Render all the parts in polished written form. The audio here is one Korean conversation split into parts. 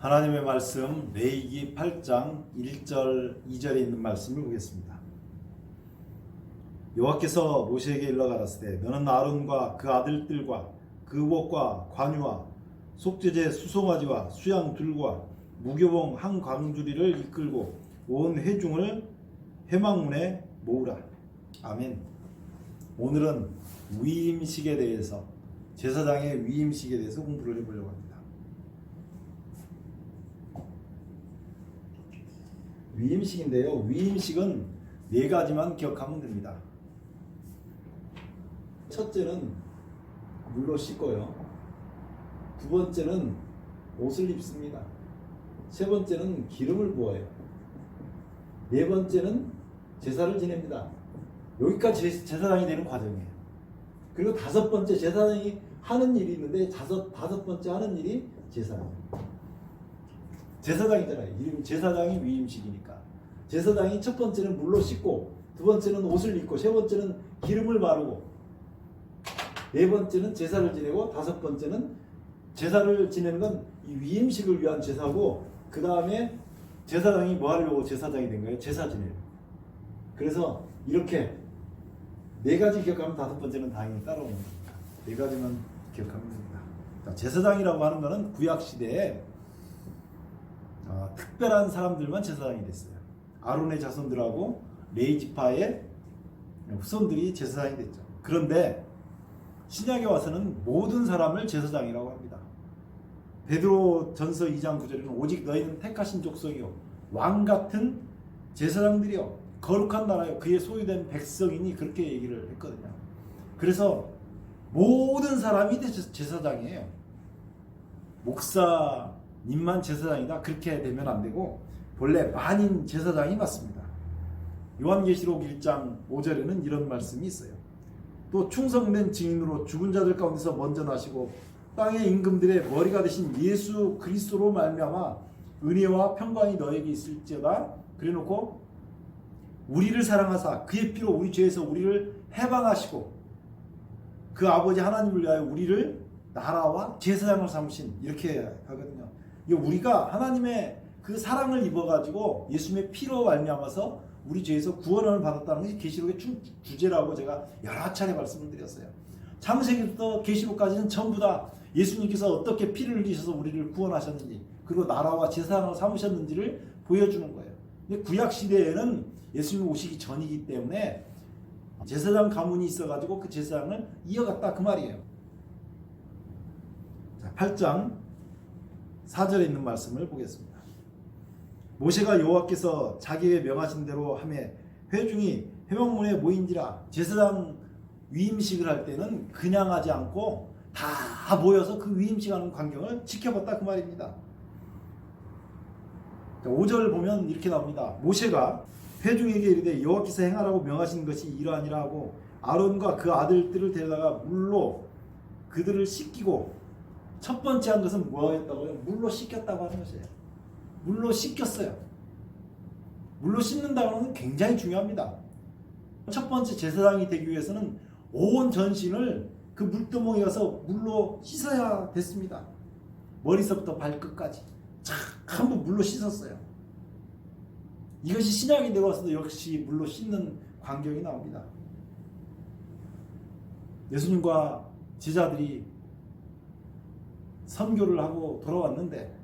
하나님의 말씀 레위기 8장 1절 2절에 있는 말씀을 보겠습니다. 여호와께서 모세에게 일러 가라사대 너는 아론과 그 아들들과 그 목과 관유와 속죄제 수송아지와 수양들과 무교봉 한 광주리를 이끌고 온 회중을 회막문에 모으라. 아멘. 오늘은 위임식에 대해서, 제사장의 위임식에 대해서 공부를 해보려고 합니다. 위임식인데요. 위임식은 네 가지만 기억하면 됩니다. 첫째는 물로 씻고요. 두 번째는 옷을 입습니다. 세 번째는 기름을 부어요. 네 번째는 제사를 지냅니다. 여기까지 제사장이 되는 과정이에요. 그리고 다섯 번째 제사장이 하는 일이 있는데 다섯 번째 하는 일이 제사예요. 제사장이잖아요. 이름이 제사장이 위임식이니까. 제사장이 첫 번째는 물로 씻고, 두 번째는 옷을 입고, 세 번째는 기름을 바르고, 네 번째는 제사를 지내고, 다섯 번째는 제사를 지내는 건 이 위임식을 위한 제사고, 그 다음에 제사장이 뭐 하려고 제사장이 된 거예요? 제사 지내요. 그래서 이렇게 네 가지 기억하면 다섯 번째는 당연히 따라오는 겁니다. 네 가지만 기억하면 됩니다. 자, 제사장이라고 하는 거는 구약 시대에 특별한 사람들만 제사장이 됐어요. 아론의 자손들하고 레위 지파의 후손들이 제사장이 됐죠. 그런데 신약에 와서는 모든 사람을 제사장이라고 합니다. 베드로 전서 2장 9절에는 오직 너희는 택하신 족속이요 왕 같은 제사장들이요 거룩한 나라요 그의 소유된 백성이니, 그렇게 얘기를 했거든요. 그래서 모든 사람이 제사장이에요. 목사님만 제사장이다, 그렇게 되면 안 되고 본래 만인 제사장이 맞습니다. 요한계시록 1장 5절에는 이런 말씀이 있어요. 또 충성된 증인으로 죽은 자들 가운데서 먼저 나시고 땅의 임금들의 머리가 되신 예수 그리스도로 말미암아 은혜와 평강이 너에게 있을지어다. 그래놓고 우리를 사랑하사 그의 피로 우리 죄에서 우리를 해방하시고 그 아버지 하나님을 위하여 우리를 나라와 제사장을 삼으신, 이렇게 하거든요. 우리가 하나님의 그 사랑을 입어가지고 예수님의 피로 말미암아서 우리 죄에서 구원을 받았다는 것이 계시록의 주제라고 제가 여러 차례 말씀을 드렸어요. 창세기부터 계시록까지는 전부 다 예수님께서 어떻게 피를 흘리셔서 우리를 구원하셨는지, 그리고 나라와 제사장을 삼으셨는지를 보여주는 거예요. 근데 구약 시대에는 예수님 오시기 전이기 때문에 제사장 가문이 있어가지고 그 제사장을 이어갔다, 그 말이에요. 자, 8장 4절에 있는 말씀을 보겠습니다. 모세가 여호와께서 자기에게 명하신 대로 하매 회중이 회막문에 모인지라. 제사장 위임식을 할 때는 그냥 하지 않고 다 모여서 그 위임식하는 광경을 지켜봤다, 그 말입니다. 5절 보면 이렇게 나옵니다. 모세가 회중에게 이르되 여호와께서 행하라고 명하신 것이 이러하니라 하고 아론과 그 아들들을 데려다가 물로 그들을 씻기고, 첫 번째 한 것은 뭐였다고요? 물로 씻겼다고 하는 것이에요. 물로 씻겼어요. 물로 씻는다는 것은 굉장히 중요합니다. 첫 번째 제사장이 되기 위해서는 온 전신을 그 물두멍에 가서 물로 씻어야 됐습니다. 머리서부터 발끝까지 전부 물로 씻었어요. 이것이 신약이 되어서도 역시 물로 씻는 광경이 나옵니다. 예수님과 제자들이 선교를 하고 돌아왔는데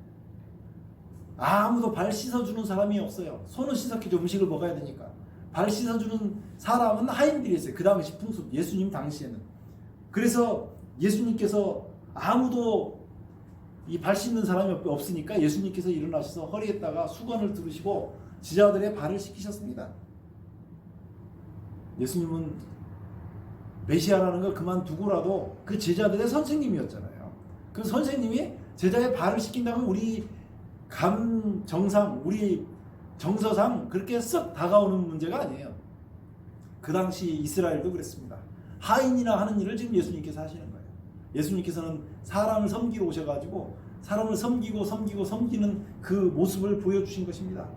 아무도 발 씻어주는 사람이 없어요. 손을 씻었겠죠. 음식을 먹어야 되니까. 발 씻어주는 사람은 하인들이었어요. 그 당시 풍습, 예수님 당시에는. 그래서 예수님께서 아무도 이 발 씻는 사람이 없으니까 예수님께서 일어나셔서 허리에다가 수건을 두르시고 제자들의 발을 씻기셨습니다. 예수님은 메시아라는 걸 그만두고라도 그 제자들의 선생님이었잖아요. 그 선생님이 제자의 발을 씻긴다면 우리 감정상, 우리 정서상 그렇게 썩 다가오는 문제가 아니에요. 그 당시 이스라엘도 그랬습니다. 하인이나 하는 일을 지금 예수님께서 하시는 거예요. 예수님께서는 사람을 섬기러 오셔가지고 사람을 섬기는 그 모습을 보여주신 것입니다.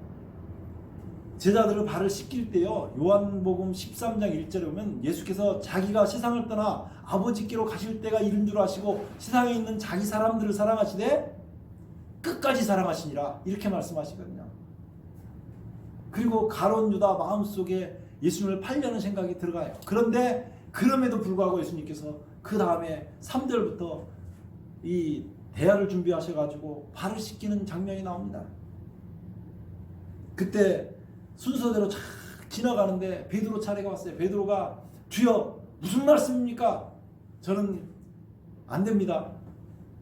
제자들을 발을 씻길 때요, 요한복음 13장 1절에 보면 예수께서 자기가 세상을 떠나 아버지께로 가실 때가 이른 줄 아시고 세상에 있는 자기 사람들을 사랑하시되 끝까지 사랑하시니라 이렇게 말씀하시거든요. 그리고 가룟 유다 마음속에 예수님을 팔려는 생각이 들어가요. 그런데 그럼에도 불구하고 예수님께서 그 다음에 3절부터 이 대야를 준비하셔가지고 발을 씻기는 장면이 나옵니다. 그때 순서대로 착 지나가는데 베드로 차례가 왔어요. 베드로가 주여 무슨 말씀입니까? 저는 안 됩니다.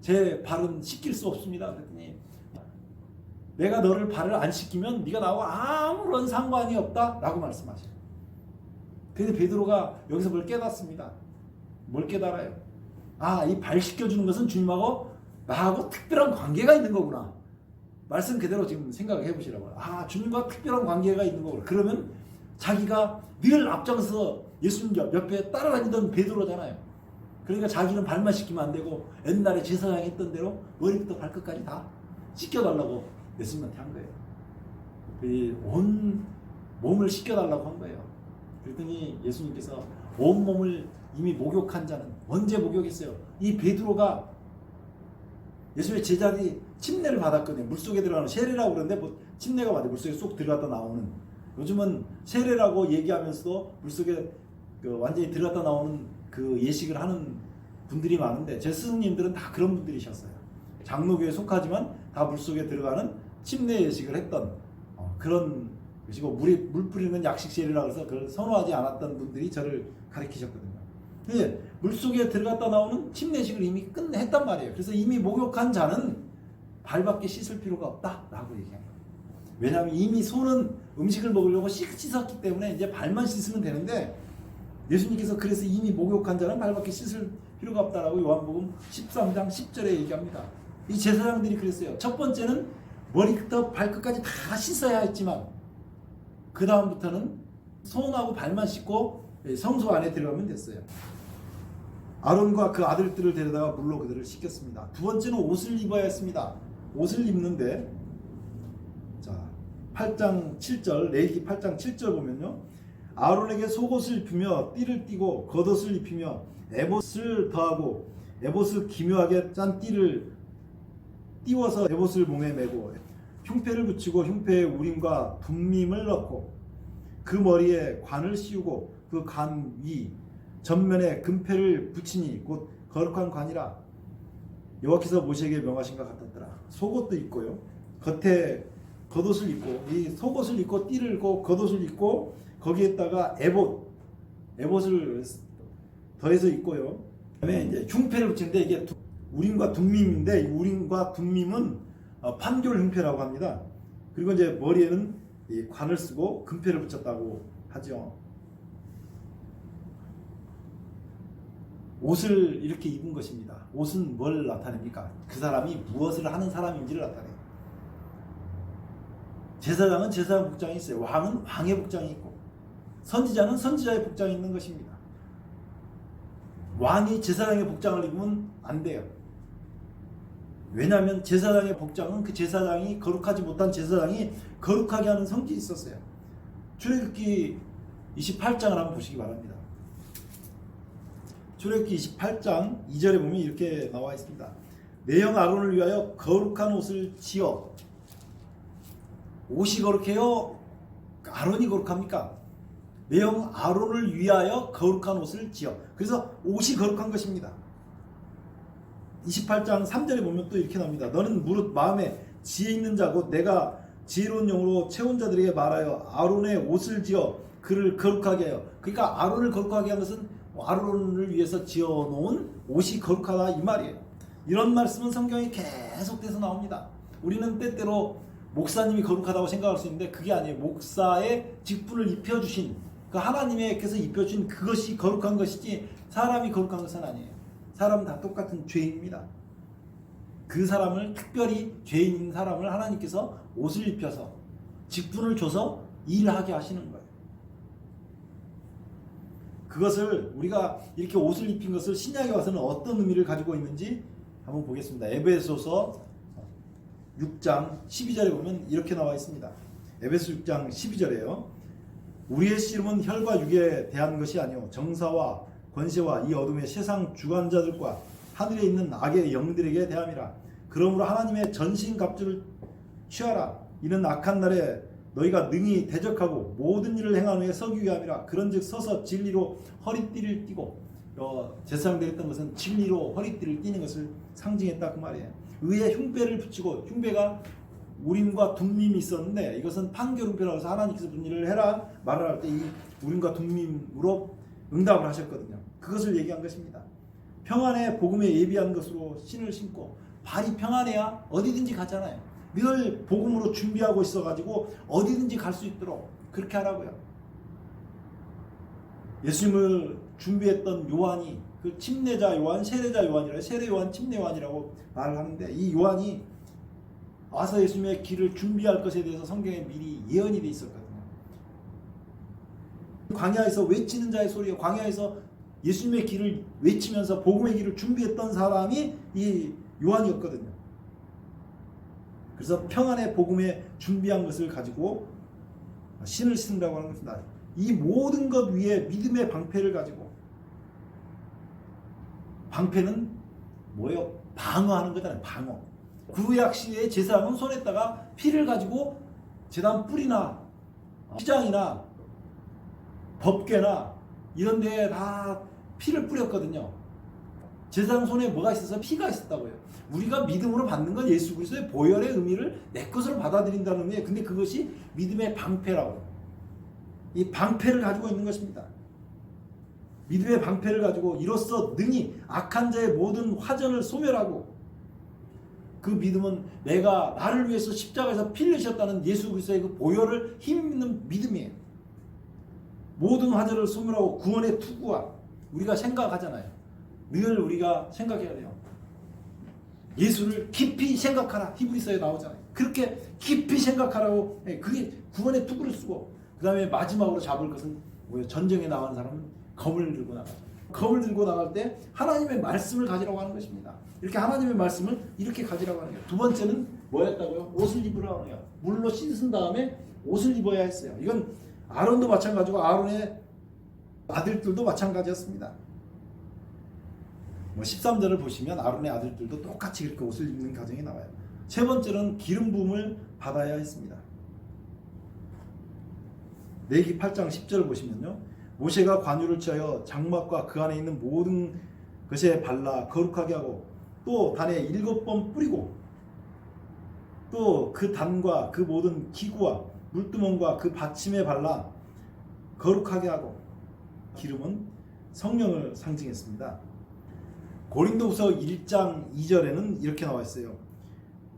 제 발은 씻길 수 없습니다. 그랬더니 내가 너를 발을 안 씻기면 네가 나와 아무런 상관이 없다 라고 말씀하셔요. 그래서 베드로가 여기서 뭘 깨닫습니다. 뭘 깨달아요? 이 발 씻겨주는 것은 주님하고 나하고 특별한 관계가 있는 거구나. 말씀 그대로 지금 생각해 보시라고요. 주님과 특별한 관계가 있는 거구나. 그러면 자기가 늘 앞장서 예수님 옆에 따라다니던 베드로잖아요. 그러니까 자기는 발만 씻기면 안 되고 옛날에 제사장이 했던 대로 머리부터 발끝까지 다 씻겨달라고 예수님한테 한 거예요. 온 몸을 씻겨달라고 한 거예요. 그랬더니 예수님께서 온 몸을 이미 목욕한 자는 언제 목욕했어요? 이 베드로가 예수님의 제자들이 침례를 받았거든요. 물속에 들어가는 세례라고 그러는데 침례가 맞아요. 물속에 쏙 들어갔다 나오는. 요즘은 세례라고 얘기하면서도 물속에 완전히 들어갔다 나오는 그 예식을 하는 분들이 많은데 제 스승님들은 다 그런 분들이셨어요. 장로교에 속하지만 다 물속에 들어가는 침례 예식을 했던 그런 것이고 물 뿌리는 약식 세례라고 해서 그걸 선호하지 않았던 분들이 저를 가르치셨거든요. 근데 물속에 들어갔다 나오는 침례식을 이미 끝냈단 말이에요. 그래서 이미 목욕한 자는 발밖에 씻을 필요가 없다라고 얘기합니다. 왜냐하면 이미 손은 음식을 먹으려고 씻었기 때문에 이제 발만 씻으면 되는데 예수님께서 그래서 이미 목욕한 자는 발밖에 씻을 필요가 없다라고 요한복음 13장 10절에 얘기합니다. 이 제사장들이 그랬어요. 첫 번째는 머리부터 발끝까지 다 씻어야 했지만 그 다음부터는 손하고 발만 씻고 성소 안에 들어가면 됐어요. 아론과 그 아들들을 데려다가 물로 그들을 씻겼습니다. 두 번째는 옷을 입어야 했습니다. 옷을 입는데 8장 7절 레위기 8장 7절 보면요. 아론에게 속옷을 입히며 띠를 띠고 겉옷을 입히며 에봇을 더하고 에봇을 기묘하게 짠 띠를 띄워서 에봇을 몸에 메고 흉패를 붙이고 흉패에 우림과 둠밈을 넣고 그 머리에 관을 씌우고 그 관 위 전면에 금패를 붙이니 곧 거룩한 관이라 여호와께서 모세에게 명하신 것 같았더라. 속옷도 입고요. 겉에 겉옷을 입고 이 속옷을 입고 띠를 입고 겉옷을 입고 거기에다가 에봇을 더해서 입고요. 그다음에 이제 흉패를 붙이는데 이게 우림과 둠밈인데 이 우림과 둠밈은 판결 흉패라고 합니다. 그리고 이제 머리에는 이 관을 쓰고 금패를 붙였다고 하죠. 옷을 이렇게 입은 것입니다. 옷은 뭘 나타냅니까? 그 사람이 무엇을 하는 사람인지를 나타내요. 제사장은 제사장 복장이 있어요. 왕은 왕의 복장이 있고 선지자는 선지자의 복장이 있는 것입니다. 왕이 제사장의 복장을 입으면 안 돼요. 왜냐하면 제사장의 복장은 그 제사장이 거룩하지 못한 제사장이 거룩하게 하는 성질이 있었어요. 출애굽기 28장을 한번 보시기 바랍니다. 출애굽기 28장 2절에 보면 이렇게 나와 있습니다. 내 형 아론을 위하여 거룩한 옷을 지어. 옷이 거룩해요? 아론이 거룩합니까? 내 형 아론을 위하여 거룩한 옷을 지어. 그래서 옷이 거룩한 것입니다. 28장 3절에 보면 또 이렇게 나옵니다. 너는 무릇 마음에 지혜 있는 자고 내가 지혜로운 영으로 채운 자들에게 말하여 아론의 옷을 지어 그를 거룩하게 하여. 그러니까 아론을 거룩하게 한 것은 아론을 위해서 지어놓은 옷이 거룩하다 이 말이에요. 이런 말씀은 성경에 계속돼서 나옵니다. 우리는 때때로 목사님이 거룩하다고 생각할 수 있는데 그게 아니에요. 목사의 직분을 입혀주신 그 하나님께서 입혀주신 그것이 거룩한 것이지 사람이 거룩한 것은 아니에요. 사람은 다 똑같은 죄인입니다. 그 사람을 특별히 죄인인 사람을 하나님께서 옷을 입혀서 직분을 줘서 일하게 하시는 거예요. 그것을 우리가 이렇게 옷을 입힌 것을 신약에 와서는 어떤 의미를 가지고 있는지 한번 보겠습니다. 에베소서 6장 12절에 보면 이렇게 나와 있습니다. 에베소 6장 12절에요. 우리의 씨름은 혈과 육에 대한 것이 아니요 정사와 권세와 이 어둠의 세상 주관자들과 하늘에 있는 악의 영들에게 대함이라. 그러므로 하나님의 전신갑주를 취하라. 이는 악한 날에 너희가 능히 대적하고 모든 일을 행한 후에 서기 위함이라. 그런즉 서서 진리로 허리띠를 띠고, 제사장들이 했던 것은 진리로 허리띠를 띠는 것을 상징했다 그 말이에요. 의에 흉배를 붙이고, 흉배가 우림과 둠밈이 있었는데 이것은 판결웅배라고 해서 하나님께서 무슨 일을 해라 말을 할 때 이 우림과 둠밈으로 응답을 하셨거든요. 그것을 얘기한 것입니다. 평안의 복음에 예비한 것으로 신을 신고, 발이 평안해야 어디든지 가잖아요. 늘 복음으로 준비하고 있어가지고 어디든지 갈 수 있도록 그렇게 하라고요. 예수님을 준비했던 요한이 그 침례자 요한, 세례자 요한이라 세례 요한, 침례 요한이라고 말을 하는데, 이 요한이 와서 예수님의 길을 준비할 것에 대해서 성경에 미리 예언이 돼 있었거든요. 광야에서 외치는 자의 소리에, 광야에서 예수님의 길을 외치면서 복음의 길을 준비했던 사람이 이 요한이었거든요. 그래서 평안의 복음에 준비한 것을 가지고 신을 신다고 하는 것입니다. 이 모든 것 위에 믿음의 방패를 가지고, 방패는 뭐예요? 방어하는 거잖아요. 방어. 구약 시대의 제사장은 손에다가 피를 가지고 제단 뿔이나 휘장이나 법궤나 이런 데에 다 피를 뿌렸거든요. 제사장 손에 뭐가 있어서 피가 있었다고요. 우리가 믿음으로 받는 건 예수 그리스도의 보혈의 의미를 내 것으로 받아들인다는 의미예요. 근데 그것이 믿음의 방패라고. 이 방패를 가지고 있는 것입니다. 믿음의 방패를 가지고 이로써 능히 악한 자의 모든 화전을 소멸하고, 그 믿음은 내가 나를 위해서 십자가에서 피를 흘리셨다는 예수 그리스도의 그 보혈을 힘입는 믿음이에요. 모든 화전을 소멸하고 구원의 투구와, 우리가 생각하잖아요. 늘 우리가 생각해야 돼요. 예수를 깊이 생각하라. 히브리서에 나오잖아요. 그렇게 깊이 생각하라고. 그게 구원의 투구를 쓰고, 그 다음에 마지막으로 잡을 것은 뭐예요? 전쟁에 나가는 사람은 검을 들고 나가죠. 검을 들고 나갈 때 하나님의 말씀을 가지라고 하는 것입니다. 이렇게 하나님의 말씀을 이렇게 가지라고 하는 거예요. 두 번째는 뭐였다고요? 옷을 입으라고 하는 거예요. 물로 씻은 다음에 옷을 입어야 했어요. 이건 아론도 마찬가지고 아론의 아들들도 마찬가지였습니다. 13절을 보시면 아론의 아들들도 똑같이 그렇게 옷을 입는 가정이 나와요. 세 번째는 기름 부음을 받아야 했습니다. 레위기 8장 10절을 보시면요, 모세가 관유를 취하여 장막과 그 안에 있는 모든 것에 발라 거룩하게 하고, 또 단에 7번 뿌리고, 또 그 단과 그 모든 기구와 물두멍과 그 받침에 발라 거룩하게 하고. 기름은 성령을 상징했습니다. 고린도후서 1장 2절에는 이렇게 나와 있어요.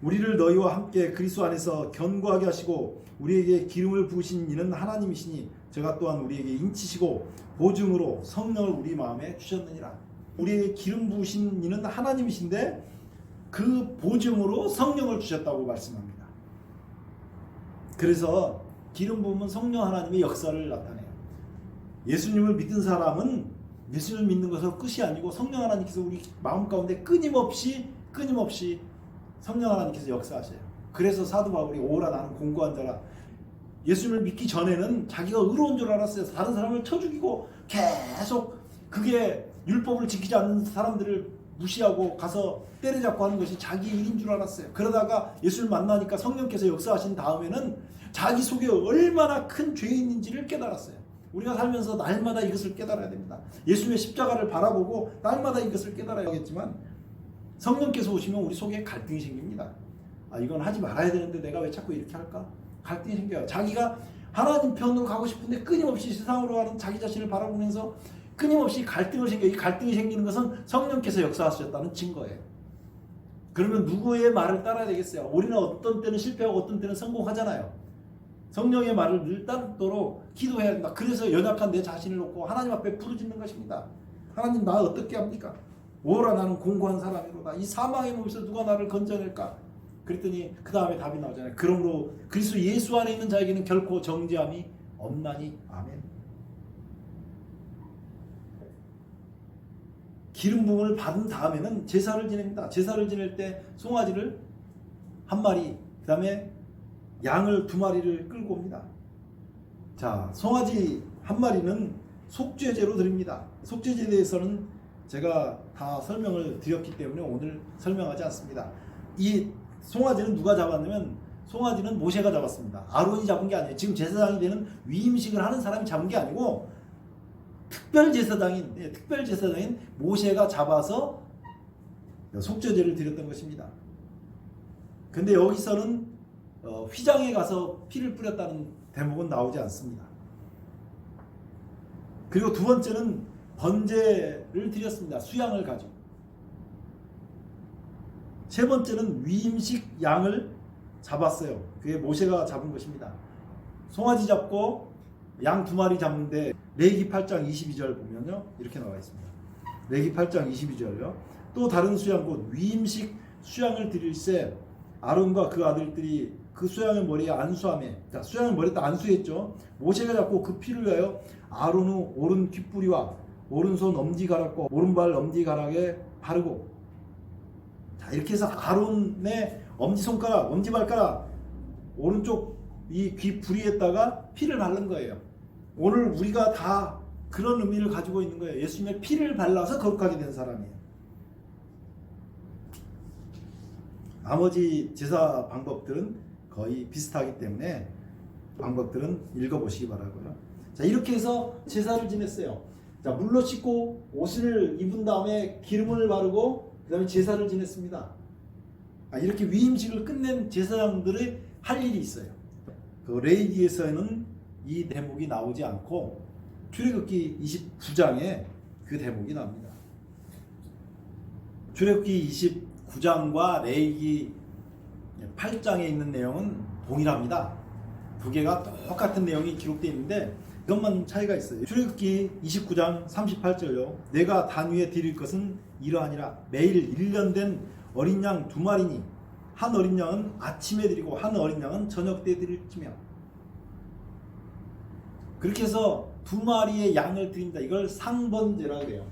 우리를 너희와 함께 그리스도 안에서 견고하게 하시고 우리에게 기름을 부으신 이는 하나님이시니 저가 또한 우리에게 인치시고 보증으로 성령을 우리 마음에 주셨느니라. 우리에게 기름 부으신 이는 하나님이신데 그 보증으로 성령을 주셨다고 말씀합니다. 그래서 기름 부음은 성령 하나님의 역사를 나타내요. 예수님을 믿은 사람은 예수님을 믿는 것으로 끝이 아니고 성령 하나님께서 우리 마음 가운데 끊임없이 성령 하나님께서 역사하셔요. 그래서 사도 바울이 오라 나는 공고한 자라. 예수님을 믿기 전에는 자기가 의로운 줄 알았어요. 다른 사람을 쳐 죽이고 계속 그게 율법을 지키지 않는 사람들을 무시하고 가서 때려잡고 하는 것이 자기 일인 줄 알았어요. 그러다가 예수를 만나니까 성령께서 역사하신 다음에는 자기 속에 얼마나 큰 죄인인지를 깨달았어요. 우리가 살면서 날마다 이것을 깨달아야 됩니다. 예수님의 십자가를 바라보고 날마다 이것을 깨달아야겠지만 성령께서 오시면 우리 속에 갈등이 생깁니다. 이건 하지 말아야 되는데 내가 왜 자꾸 이렇게 할까? 갈등이 생겨요. 자기가 하나님 편으로 가고 싶은데 끊임없이 세상으로 가는 자기 자신을 바라보면서 끊임없이 갈등을 생겨요. 이 갈등이 생기는 것은 성령께서 역사하셨다는 증거예요. 그러면 누구의 말을 따라야 되겠어요? 우리는 어떤 때는 실패하고 어떤 때는 성공하잖아요. 성령의 말을 늘 따르도록 기도해야 된다. 그래서 연약한 내 자신을 놓고 하나님 앞에 부르짖는 것입니다. 하나님 나 어떻게 합니까? 오라 나는 공고한 사람이로다. 이 사망의 몸에서 누가 나를 건져낼까? 그랬더니 그 다음에 답이 나오잖아요. 그러므로 그리스도 예수 안에 있는 자에게는 결코 정죄함이 없나니. 아멘. 기름 부음을 받은 다음에는 제사를 지냅니다. 제사를 지낼 때 송아지를 한 마리, 그 다음에 양을 2마리를 끌고 옵니다. 자, 송아지 한 마리는 속죄제로 드립니다. 속죄제에 대해서는 제가 다 설명을 드렸기 때문에 오늘 설명하지 않습니다. 이 송아지는 누가 잡았냐면 송아지는 모세가 잡았습니다. 아론이 잡은 게 아니에요. 지금 제사장이 되는 위임식을 하는 사람이 잡은 게 아니고 특별 제사장인 모세가 잡아서 속죄제를 드렸던 것입니다. 근데 여기서는 휘장에 가서 피를 뿌렸다는 대목은 나오지 않습니다. 그리고 두 번째는 번제를 드렸습니다. 수양을 가지고. 세 번째는 위임식 양을 잡았어요. 그게 모세가 잡은 것입니다. 송아지 잡고 양 2마리 잡는데 레위기 8장 22절 보면요, 이렇게 나와 있습니다. 레위기 8장 22절요. 또 다른 수양 곧 위임식 수양을 드릴새 아론과 그 아들들이 그 수양의 머리에 안수하며, 자, 수양의 머리에다 안수했죠. 모세가 잡고 그 피를 위하여 아론의 오른 귓뿌리와 오른손 엄지가락과 오른발 엄지가락에 바르고, 자, 이렇게 해서 아론의 엄지손가락, 엄지발가락, 오른쪽 이 귀뿌리에다가 피를 바른 거예요. 오늘 우리가 다 그런 의미를 가지고 있는 거예요. 예수님의 피를 발라서 거룩하게 된 사람이에요. 나머지 제사 방법들은 거의 비슷하기 때문에 방법들은 읽어보시기 바라고요. 자, 이렇게 해서 제사를 지냈어요. 자, 물로 씻고 옷을 입은 다음에 기름을 바르고 그 다음에 제사를 지냈습니다. 이렇게 위임식을 끝낸 제사장들의 할 일이 있어요. 그 레위기에서는 이 대목이 나오지 않고 출애굽기 29장에 그 대목이 나옵니다. 출애굽기 29장과 레위기 8장에 있는 내용은 동일합니다. 두 개가 똑같은 내용이 기록되어 있는데 이것만 차이가 있어요. 출애굽기 29장 38절요. 내가 단 위에 드릴 것은 이러하니라. 매일 1년 된 어린 양 2마리니 한 어린 양은 아침에 드리고 한 어린 양은 저녁 때 드릴지며. 그렇게 해서 2마리의 양을 드린다. 이걸 상번제라고 해요.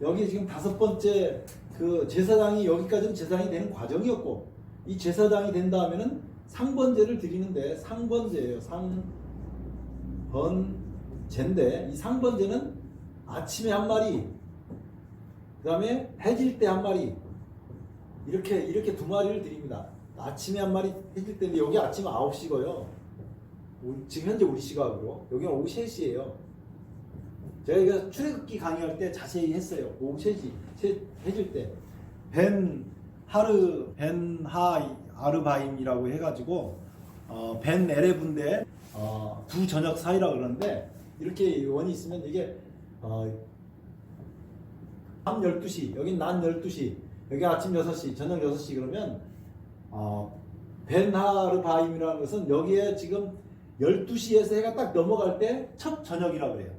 여기 지금 5번째 그 제사장이, 여기까지는 제사장이 되는 과정이었고, 이 제사장이 된 다음에는 상번제를 드리는데, 상번제예요. 상번제인데, 이 상번제는 아침에 1마리, 그 다음에 해질 때 1마리, 이렇게 2마리를 드립니다. 아침에 1마리, 해질 때인데 여기 아침 9시고요. 지금 현재 우리 시각으로 여기는 오후 3시예요. 제가 이거 출애굽기 강의할 때 자세히 했어요. 오후 3시 해질 때 아르바임이라고 해가지고 벤 에레브인데 두 저녁 사이라 그러는데, 이렇게 원이 있으면 이게 밤 12시, 여긴 낮 12시, 여기 아침 6시, 저녁 6시 그러면 벤 하르바임이라는 것은 여기에 지금 12시에서 해가 딱 넘어갈 때 첫 저녁이라고 해요.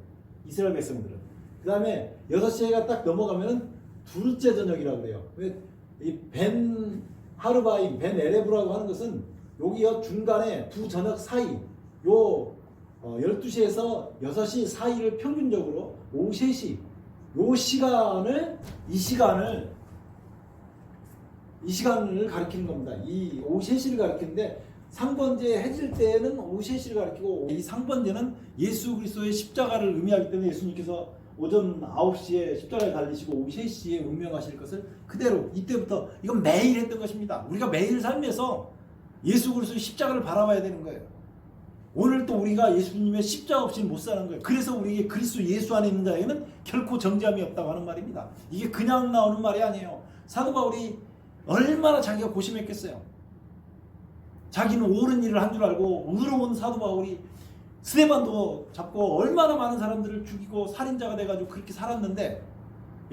이스라엘 백성들은. 그 다음에 6시 해가 딱 넘어가면 둘째 저녁이라고 해요. 이 벤 하르바임, 벤 에레브라고 하는 것은 여기 중간에 두 저녁 사이, 요 12시에서 6시 사이를 평균적으로 오후 3시, 이 시간을 가리키는 겁니다. 이 오후 3시를 가리키는데, 상번제 해질 때는 오후 3시를 가리키고, 이 상번제는 예수 그리스도의 십자가를 의미하기 때문에 예수님께서 오전 9시에 십자가에 달리시고 오후 3시에 운명하실 것을 그대로 이때부터 이건 매일 했던 것입니다. 우리가 매일 삶에서 예수 그리스도의 십자가를 바라봐야 되는 거예요. 오늘 또 우리가 예수님의 십자가 없이는 못 사는 거예요. 그래서 우리에게 그리스도 예수 안에 있는 자에게는 결코 정죄함이 없다고 하는 말입니다. 이게 그냥 나오는 말이 아니에요. 사도 바울이 얼마나 자기가 고심했겠어요. 자기는 옳은 일을 한 줄 알고 의로운 사도 바울이 스데반도 잡고 얼마나 많은 사람들을 죽이고 살인자가 돼가지고 그렇게 살았는데,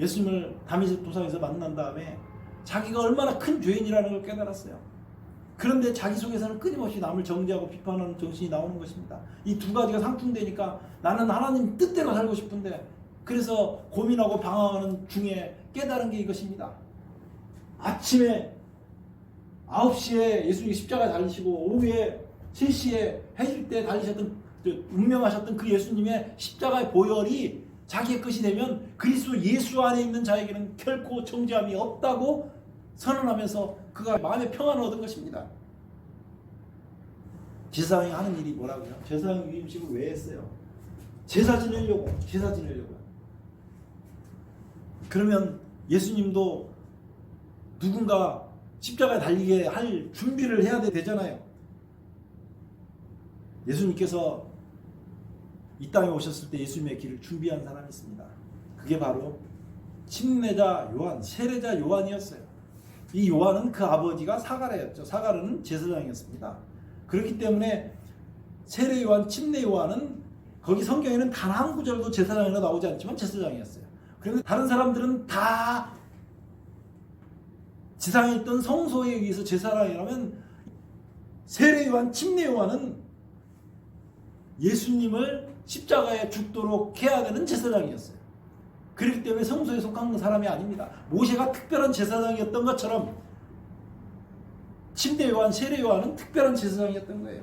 예수님을 다메섹 도상에서 만난 다음에 자기가 얼마나 큰 죄인이라는 걸 깨달았어요. 그런데 자기 속에서는 끊임없이 남을 정죄하고 비판하는 정신이 나오는 것입니다. 이 두 가지가 상충되니까 나는 하나님 뜻대로 살고 싶은데, 그래서 고민하고 방황하는 중에 깨달은 게 이것입니다. 아침에 9시에 예수님이 십자가에 달리시고 오후에 3시에 해질 때 달리셨던, 운명하셨던 그 예수님의 십자가의 보혈이 자기의 것이 되면 그리스도 예수 안에 있는 자에게는 결코 정죄함이 없다고 선언하면서 그가 마음의 평안을 얻은 것입니다. 제사장이 하는 일이 뭐라고요? 제사장 위임식을 왜 했어요? 제사 지내려고. 그러면 예수님도 누군가 십자가에 달리게 할 준비를 해야 되잖아요. 예수님께서 이 땅에 오셨을 때 예수님의 길을 준비한 사람이 있습니다. 그게 바로 침례자 요한, 세례자 요한이었어요. 이 요한은 그 아버지가 사가랴였죠. 사가랴는 제사장이었습니다. 그렇기 때문에 세례 요한, 침례 요한은 거기 성경에는 단 한 구절도 제사장이라 나오지 않지만 제사장이었어요. 그런데 다른 사람들은 다 지상에 있던 성소에 의해서 제사장이라면 세례 요한, 침례 요한은 예수님을 십자가에 죽도록 해야 되는 제사장이었어요. 그렇기 때문에 성소에 속한 사람이 아닙니다. 모세가 특별한 제사장이었던 것처럼 침례 요한, 세례 요한은 특별한 제사장이었던 거예요.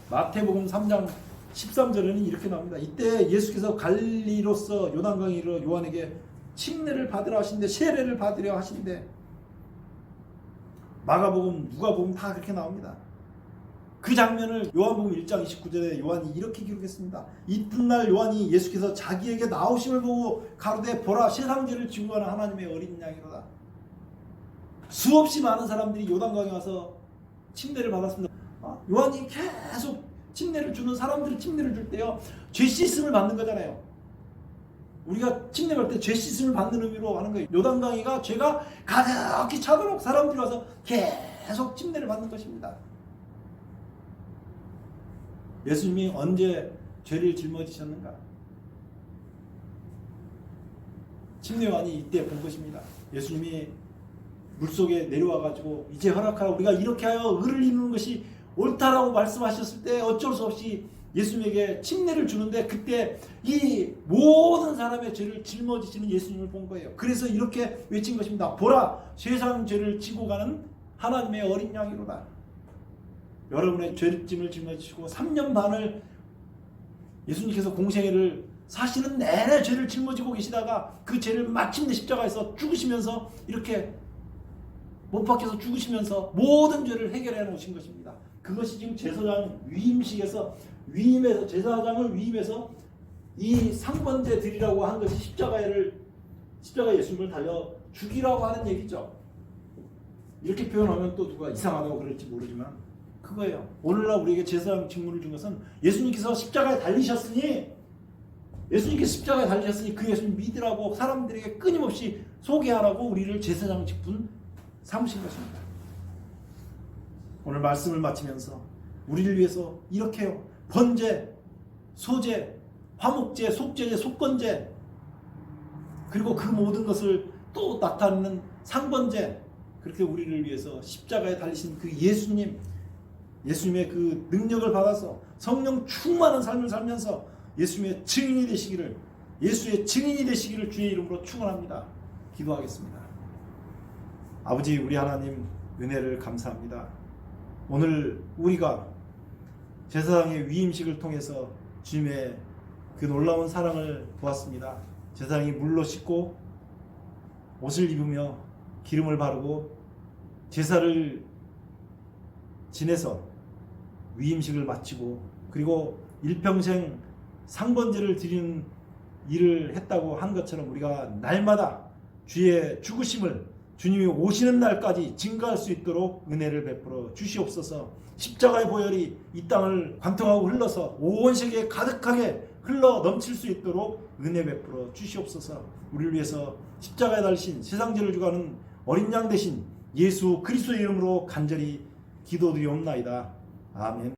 마태복음 3장 13절에는 이렇게 나옵니다. 이때 예수께서 갈릴리로서 요단강으로 요한에게 침례를 받으라 하신대, 세례를 받으려 하신대. 마가복음, 누가복음 다 그렇게 나옵니다. 그 장면을 요한복음 1장 29절에 요한이 이렇게 기록했습니다. 이튿날 요한이 예수께서 자기에게 나오심을 보고 가로되 보라 세상 죄를 지고 가는 하나님의 어린 양이로다. 수없이 많은 사람들이 요단강에 와서 침례를 받았습니다. 요한이 계속 침례를 주는, 사람들이 침례를 줄 때요, 죄 씻음을 받는 거잖아요. 우리가 침례 받을 때 죄 씻음을 받는 의미로 하는 거예요. 요단강이가 죄가 가득히 차도록 사람들이 와서 계속 침례를 받는 것입니다. 예수님이 언제 죄를 짊어지셨는가? 침례 요한이 이때 본 것입니다. 예수님이 물속에 내려와가지고 이제 허락하라, 우리가 이렇게 하여 의를 이루는 것이 옳다라고 말씀하셨을 때 어쩔 수 없이 예수님에게 침례를 주는데, 그때 이 모든 사람의 죄를 짊어지시는 예수님을 본 거예요. 그래서 이렇게 외친 것입니다. 보라 세상 죄를 지고 가는 하나님의 어린 양이로다. 여러분의 죄짐을 짊어지시고 3년 반을 예수님께서 공생애를 사시는 내내 죄를 짊어지고 계시다가 그 죄를 마침내 십자가에서 죽으시면서, 이렇게 못 박혀서 죽으시면서 모든 죄를 해결해 놓으신 것입니다. 그것이 지금 제사장 위임식에서 제사장을 위임해서 이 상번제 드리라고 한 것이 십자가에 예수님을 달려 죽이라고 하는 얘기죠. 이렇게 표현하면 또 누가 이상하다고 그럴지 모르지만 그거예요. 오늘날 우리에게 제사장 직무를 준 것은 예수님께서 십자가에 달리셨으니 그 예수님 믿으라고 사람들에게 끊임없이 소개하라고 우리를 제사장 직분 삼으신 것입니다. 오늘 말씀을 마치면서 우리를 위해서 이렇게요, 번제, 소제, 화목제, 속제제, 속건제, 그리고 그 모든 것을 또 나타내는 상번제, 그렇게 우리를 위해서 십자가에 달리신 그 예수님의 그 능력을 받아서 성령 충만한 삶을 살면서 예수의 증인이 되시기를 주의 이름으로 축원합니다. 기도하겠습니다. 아버지, 우리 하나님 은혜를 감사합니다. 오늘 우리가 제사장의 위임식을 통해서 주님의 그 놀라운 사랑을 보았습니다. 제사장이 물로 씻고 옷을 입으며 기름을 바르고 제사를 지내서 위임식을 마치고, 그리고 일평생 상번제를 드리는 일을 했다고 한 것처럼 우리가 날마다 주의 죽으심을 주님이 오시는 날까지 증거할 수 있도록 은혜를 베풀어 주시옵소서. 십자가의 보혈이 이 땅을 관통하고 흘러서 온 세계에 가득하게 흘러 넘칠 수 있도록 은혜 베풀어 주시옵소서. 우리를 위해서 십자가에 달리신 세상 죄를 주가는 어린 양 되신 예수 그리스도의 이름으로 간절히 기도드리옵나이다. 아멘.